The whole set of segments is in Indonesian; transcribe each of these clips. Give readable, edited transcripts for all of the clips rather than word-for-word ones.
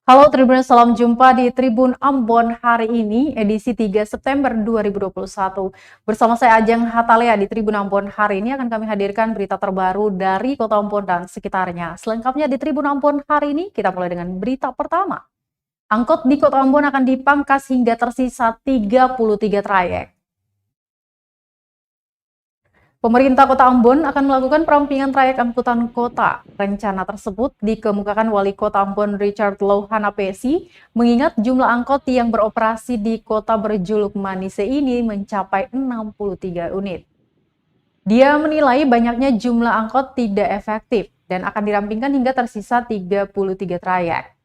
Halo Tribuners, salam jumpa di Tribun Ambon hari ini, edisi 3 September 2021. Bersama saya Ajeng Hatalea di Tribun Ambon hari ini akan kami hadirkan berita terbaru dari Kota Ambon dan sekitarnya. Selengkapnya di Tribun Ambon hari ini, kita mulai dengan berita pertama. Angkot di Kota Ambon akan dipangkas hingga tersisa 33 trayek. Pemerintah Kota Ambon akan melakukan perampingan trayek angkutan kota. Rencana tersebut dikemukakan Wali Kota Ambon Richard Louhanapesi, mengingat jumlah angkot yang beroperasi di kota berjuluk Manise ini mencapai 63 unit. Dia menilai banyaknya jumlah angkot tidak efektif dan akan dirampingkan hingga tersisa 33 trayek.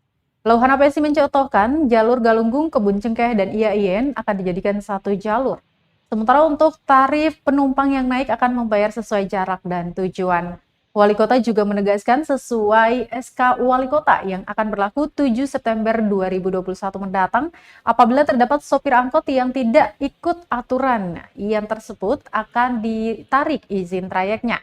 Louhanapesi mencontohkan jalur Galunggung, Kebun Cengkeh, dan IAIN akan dijadikan satu jalur. Sementara untuk tarif penumpang yang naik akan membayar sesuai jarak dan tujuan. Wali Kota juga menegaskan sesuai SK Wali Kota yang akan berlaku 7 September 2021 mendatang, apabila terdapat sopir angkot yang tidak ikut aturan yang tersebut akan ditarik izin trayeknya.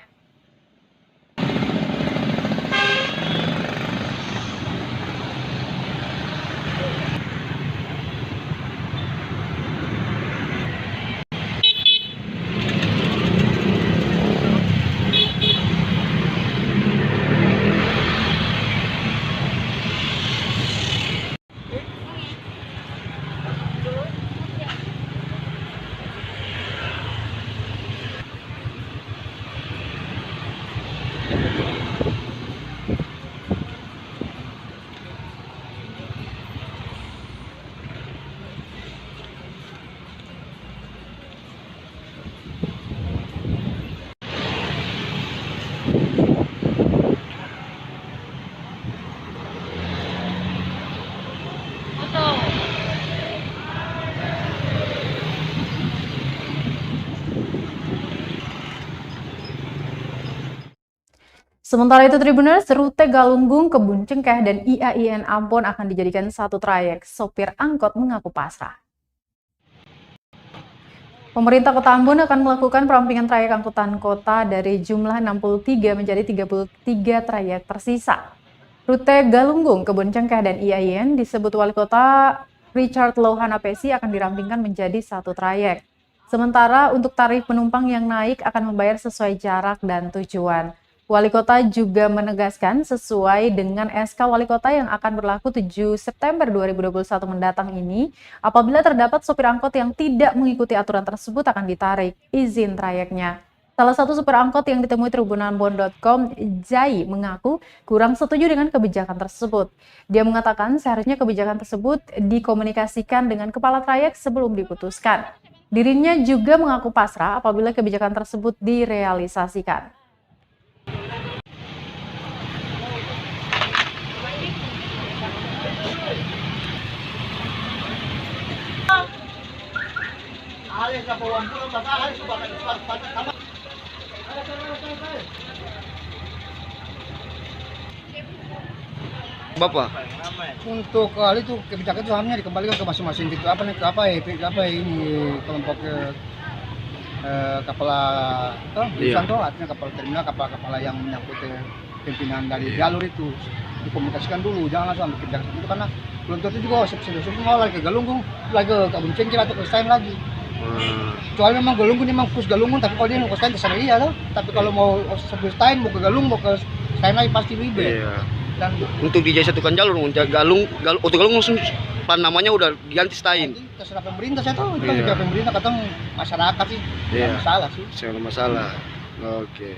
Sementara itu Tribuners, rute Galunggung, Kebun Cengkeh, dan IAIN Ambon akan dijadikan satu trayek. Sopir angkot mengaku pasrah. Pemerintah Kota Ambon akan melakukan perampingan trayek angkutan kota dari jumlah 63 menjadi 33 trayek tersisa. Rute Galunggung, Kebun Cengkeh, dan IAIN disebut Wali Kota Richard Louhanapesi akan dirampingkan menjadi satu trayek. Sementara untuk tarif penumpang yang naik akan membayar sesuai jarak dan tujuan. Wali Kota juga menegaskan sesuai dengan SK Wali Kota yang akan berlaku 7 September 2021 mendatang ini, apabila terdapat sopir angkot yang tidak mengikuti aturan tersebut akan ditarik izin trayeknya. Salah satu supir angkot yang ditemui tribunambon.com, Zai, mengaku kurang setuju dengan kebijakan tersebut. Dia mengatakan seharusnya kebijakan tersebut dikomunikasikan dengan kepala trayek sebelum diputuskan. Dirinya juga mengaku pasrah apabila kebijakan tersebut direalisasikan. Bapak, Untuk hal itu kebijakan itu hamnya dikembalikan ke masing-masing gitu ini kelompok kepala Santo, artinya kapal terminal, kapal yang menyangkut pimpinan dari jalur itu dikomunikasikan dulu, jangan langsung ambil kebijakan itu karena belum tentu juga sudah mau lagi ke Galunggung, lagi ke Kebun Cengkeh atau ke Stein lagi. Kecuali memang Galunggung memang khusus Galunggung, tapi kalau dia mau ke Stein terserah dia loh. Tapi kalau mau ke Stein, mau ke Galunggung, mau ke Stein lagi pasti ribet. iya. Dan Untuk dijadikan jalur, untuk Galung langsung namanya udah diganti Stein. terserah pemerintah, saya tahu itu Iya. kan pemerintah kadang masyarakat sih, Iya. nggak masalah sih. Saya masalah. Oke.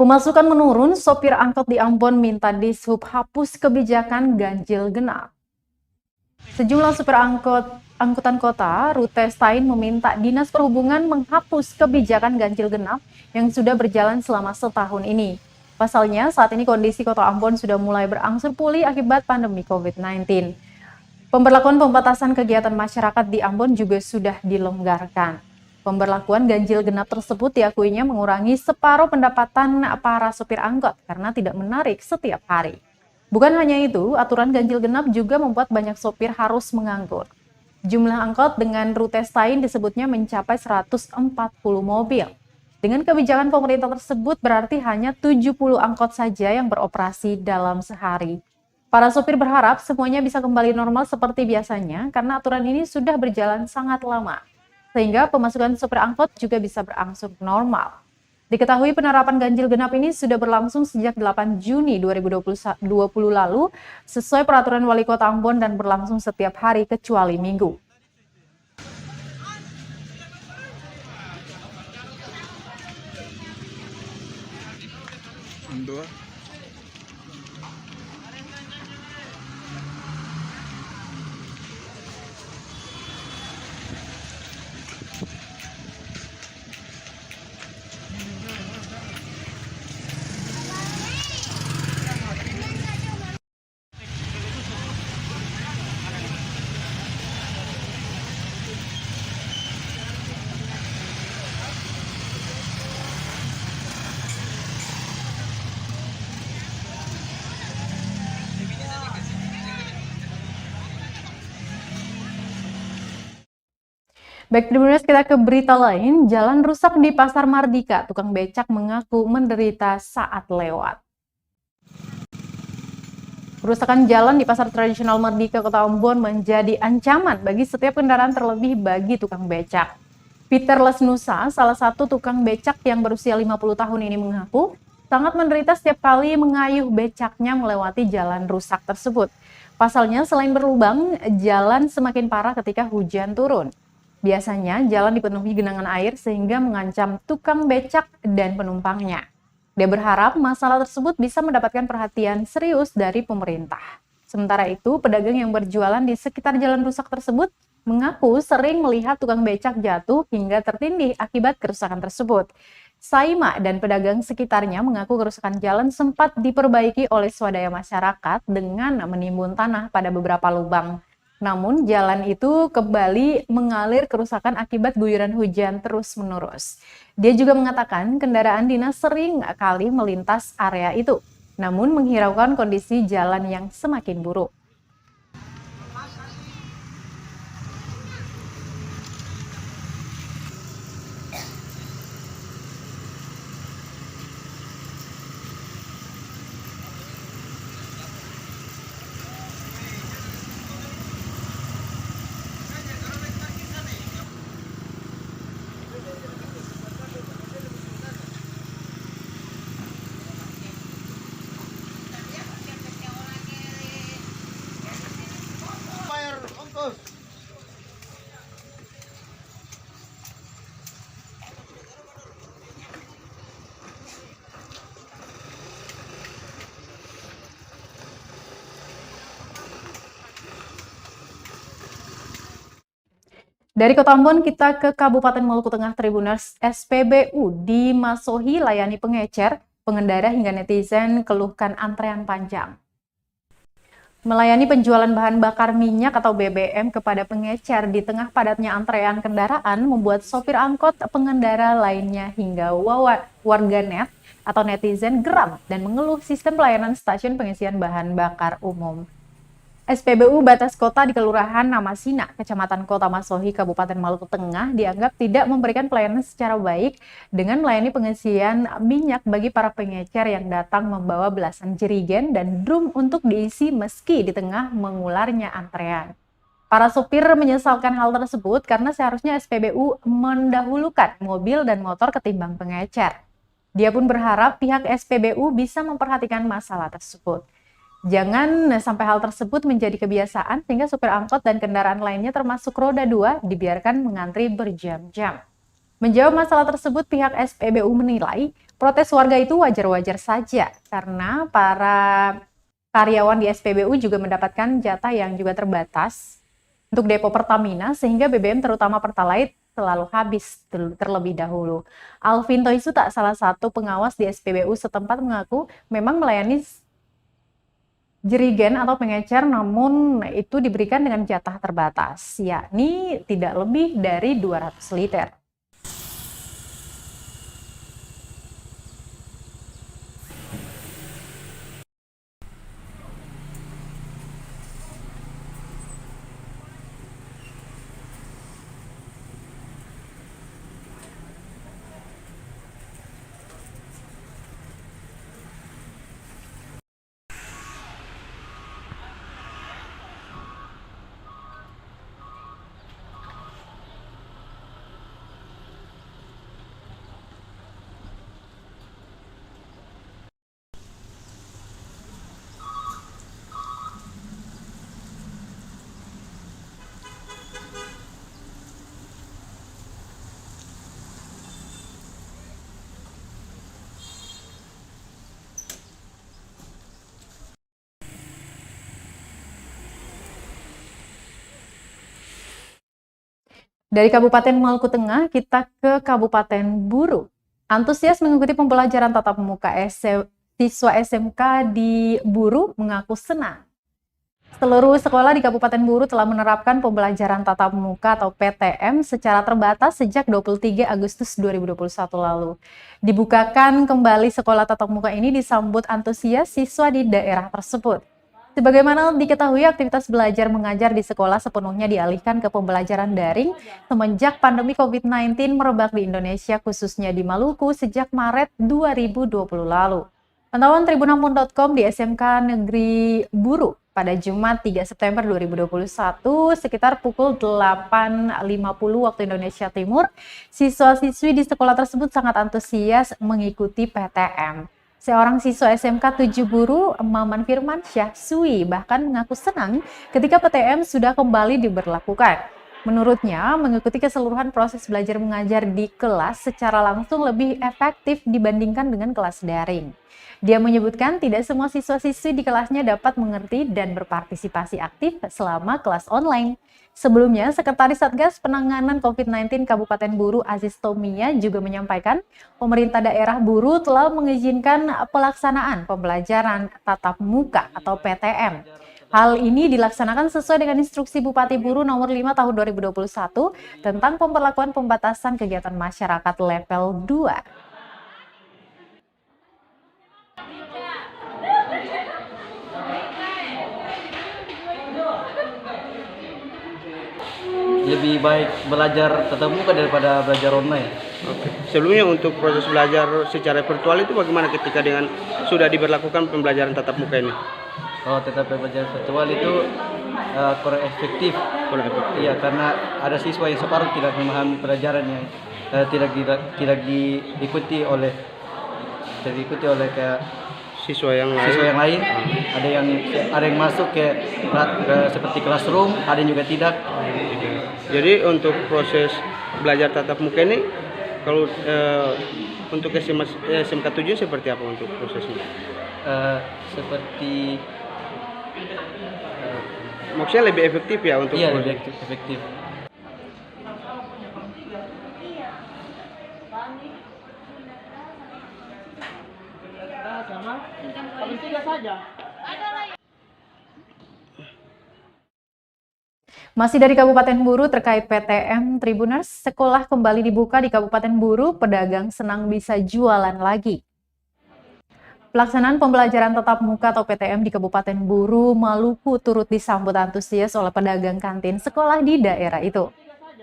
Pemasukan menurun, sopir angkot di Ambon minta Dishub hapus kebijakan ganjil genap. Sejumlah supir angkutan kota rute Stein meminta Dinas Perhubungan menghapus kebijakan ganjil genap yang sudah berjalan selama setahun ini. Pasalnya, saat ini kondisi Kota Ambon sudah mulai berangsur pulih akibat pandemi COVID-19. Pemberlakuan pembatasan kegiatan masyarakat di Ambon juga sudah dilonggarkan. Pemberlakuan ganjil genap tersebut diakuinya mengurangi separuh pendapatan para supir angkot karena tidak menarik setiap hari. Bukan hanya itu, aturan ganjil genap juga membuat banyak sopir harus menganggur. Jumlah angkot dengan rute Stain disebutnya mencapai 140 mobil. Dengan kebijakan pemerintah tersebut berarti hanya 70 angkot saja yang beroperasi dalam sehari. Para sopir berharap semuanya bisa kembali normal seperti biasanya karena aturan ini sudah berjalan sangat lama. Sehingga pemasukan sopir angkot juga bisa berangsur normal. Diketahui penerapan ganjil genap ini sudah berlangsung sejak 8 Juni 2020 lalu sesuai peraturan Wali Kota Ambon dan berlangsung setiap hari kecuali Minggu. Baik, Tribuners, kita ke berita lain. Jalan rusak di Pasar Mardika. Tukang becak mengaku menderita saat lewat. Kerusakan jalan di Pasar Tradisional Mardika, Kota Ambon menjadi ancaman bagi setiap kendaraan, terlebih bagi tukang becak. Peter Lesnusa, salah satu tukang becak yang berusia 50 tahun ini mengaku sangat menderita setiap kali mengayuh becaknya melewati jalan rusak tersebut. Pasalnya, selain berlubang, jalan semakin parah ketika hujan turun. Biasanya jalan dipenuhi genangan air sehingga mengancam tukang becak dan penumpangnya. Dia berharap masalah tersebut bisa mendapatkan perhatian serius dari pemerintah. Sementara itu, pedagang yang berjualan di sekitar jalan rusak tersebut mengaku sering melihat tukang becak jatuh hingga tertindih akibat kerusakan tersebut. Saima dan pedagang sekitarnya mengaku kerusakan jalan sempat diperbaiki oleh swadaya masyarakat dengan menimbun tanah pada beberapa lubang. Namun jalan itu kembali mengalir kerusakan akibat guyuran hujan terus-menerus. Dia juga mengatakan kendaraan dinas sering kali melintas area itu, namun menghiraukan kondisi jalan yang semakin buruk. Dari Kota Ambon kita ke Kabupaten Maluku Tengah. Tribuners, SPBU di Masohi layani pengecer, pengendara hingga netizen keluhkan antrean panjang. Melayani penjualan bahan bakar minyak atau BBM kepada pengecer di tengah padatnya antrean kendaraan membuat sopir angkot, pengendara lainnya hingga warganet atau netizen geram dan mengeluh sistem pelayanan stasiun pengisian bahan bakar umum. SPBU Batas Kota di Kelurahan Namasina, Kecamatan Kota Masohi, Kabupaten Maluku Tengah dianggap tidak memberikan pelayanan secara baik dengan melayani pengisian minyak bagi para pengecer yang datang membawa belasan jerigen dan drum untuk diisi meski di tengah mengularnya antrean. Para sopir menyesalkan hal tersebut karena seharusnya SPBU mendahulukan mobil dan motor ketimbang pengecer. Dia pun berharap pihak SPBU bisa memperhatikan masalah tersebut. Jangan sampai hal tersebut menjadi kebiasaan sehingga supir angkot dan kendaraan lainnya termasuk roda 2 dibiarkan mengantri berjam-jam. Menjawab masalah tersebut, pihak SPBU menilai protes warga itu wajar-wajar saja karena para karyawan di SPBU juga mendapatkan jatah yang juga terbatas untuk depo Pertamina sehingga BBM terutama Pertalite selalu habis terlebih dahulu. Alvin Toisuta, salah satu pengawas di SPBU setempat, mengaku memang melayani jerigen atau pengecer, namun itu diberikan dengan jatah terbatas, yakni tidak lebih dari 200 liter. Dari Kabupaten Maluku Tengah, kita ke Kabupaten Buru. Antusias mengikuti pembelajaran tatap muka siswa SMK di Buru mengaku senang. Seluruh sekolah di Kabupaten Buru telah menerapkan pembelajaran tatap muka atau PTM secara terbatas sejak 23 Agustus 2021 lalu. Dibukakan kembali sekolah tatap muka ini disambut antusias siswa di daerah tersebut. Sebagaimana diketahui, aktivitas belajar mengajar di sekolah sepenuhnya dialihkan ke pembelajaran daring semenjak pandemi COVID-19 merebak di Indonesia, khususnya di Maluku sejak Maret 2020 lalu. Pantauan Tribunambon.com di SMK Negeri Buru pada Jumat 3 September 2021 sekitar pukul 8.50 waktu Indonesia Timur, siswa-siswi di sekolah tersebut sangat antusias mengikuti PTM. Seorang siswa SMK 7 Buru, Maman Firmansyah Sui, bahkan mengaku senang ketika PTM sudah kembali diberlakukan. Menurutnya, mengikuti keseluruhan proses belajar mengajar di kelas secara langsung lebih efektif dibandingkan dengan kelas daring. Dia menyebutkan tidak semua siswa-siswi di kelasnya dapat mengerti dan berpartisipasi aktif selama kelas online. Sebelumnya, Sekretaris Satgas Penanganan COVID-19 Kabupaten Buru Aziz Tomia juga menyampaikan pemerintah daerah Buru telah mengizinkan pelaksanaan pembelajaran tatap muka atau PTM. Hal ini dilaksanakan sesuai dengan instruksi Bupati Buru nomor 5 tahun 2021 tentang pemberlakuan pembatasan kegiatan masyarakat level 2. Lebih baik belajar tatap muka daripada belajar online. Oke. Sebelumnya untuk proses belajar secara virtual itu bagaimana ketika dengan sudah diberlakukan pembelajaran tatap muka ini? Kalau tetap belajar virtual itu kurang efektif. Iya, karena ada siswa yang separuh tidak memahami pelajaran yang tidak diikuti oleh kayak Siswa yang lain. Ada yang masuk ke seperti classroom, ada yang juga tidak. Jadi untuk proses belajar tatap muka ini kalau untuk SMK 7 seperti apa untuk prosesnya? Seperti Maksudnya lebih efektif ya untuk iya, lebih efektif. Masih dari Kabupaten Buru terkait PTM Tribuners, sekolah kembali dibuka di Kabupaten Buru, pedagang senang bisa jualan lagi. Pelaksanaan pembelajaran tatap muka atau PTM di Kabupaten Buru, Maluku turut disambut antusias oleh pedagang kantin sekolah di daerah itu.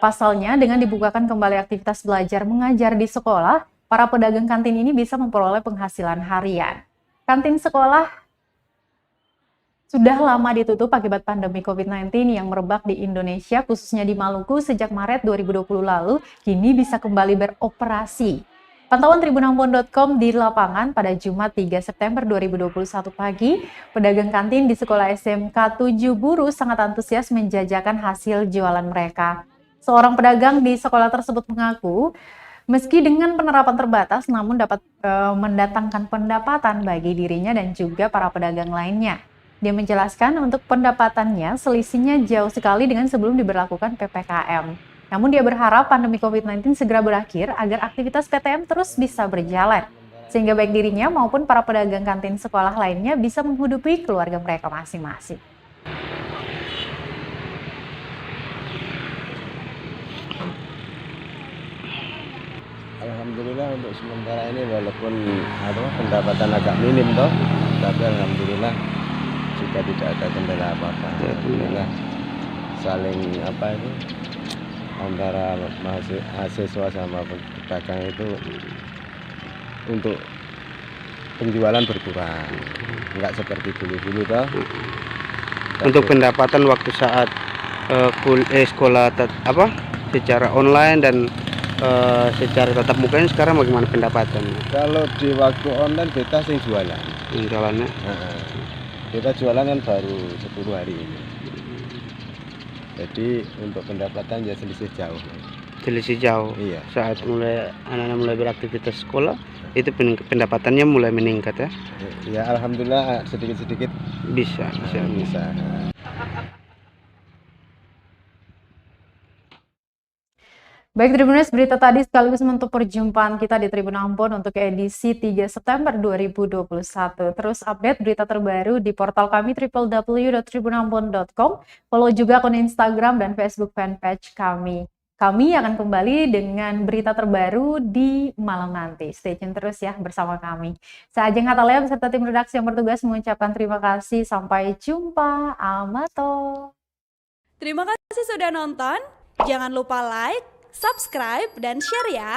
Pasalnya, dengan dibukakan kembali aktivitas belajar mengajar di sekolah, para pedagang kantin ini bisa memperoleh penghasilan harian. Kantin sekolah sudah lama ditutup akibat pandemi COVID-19 yang merebak di Indonesia, khususnya di Maluku sejak Maret 2020 lalu, kini bisa kembali beroperasi. Pantauan Tribunambon.com di lapangan pada Jumat 3 September 2021 pagi, pedagang kantin di sekolah SMK 7 Buru sangat antusias menjajakan hasil jualan mereka. Seorang pedagang di sekolah tersebut mengaku, meski dengan penerapan terbatas, namun dapat mendatangkan pendapatan bagi dirinya dan juga para pedagang lainnya. Dia menjelaskan untuk pendapatannya selisihnya jauh sekali dengan sebelum diberlakukan PPKM. Namun dia berharap pandemi COVID-19 segera berakhir agar aktivitas PTM terus bisa berjalan. Sehingga baik dirinya maupun para pedagang kantin sekolah lainnya bisa menghidupi keluarga mereka masing-masing. Alhamdulillah untuk sementara ini walaupun pendapatan agak minim toh, tapi alhamdulillah jika tidak ada kendala apa-apa. Alhamdulillah saling antara mahasiswa sama pedagang itu untuk penjualan berkurang, nggak seperti dulu toh. Untuk pendapatan waktu saat sekolah secara online dan secara tatap muka ini sekarang bagaimana pendapatan? Kalau di waktu online kita sing jualan. Jualannya? Kita jualan kan baru 10 hari ini. Jadi untuk pendapatan ya selisih jauh. Selisih jauh. Iya. Saat anak-anak mulai beraktivitas sekolah, itu pendapatannya mulai meningkat ya? Ya alhamdulillah sedikit-sedikit Bisa. bisa. Baik Tribuners, berita tadi sekaligus menutup perjumpaan kita di Tribun Ambon untuk edisi 3 September 2021. Terus update berita terbaru di portal kami www.tribunambon.com. Follow juga akun Instagram dan Facebook fanpage kami. Kami akan kembali dengan berita terbaru di malam nanti. Stay tune terus ya bersama kami. Saya Ajeng Hatalea beserta tim redaksi yang bertugas mengucapkan terima kasih. Sampai jumpa. Amato. Terima kasih sudah nonton. Jangan lupa like, subscribe, dan share ya.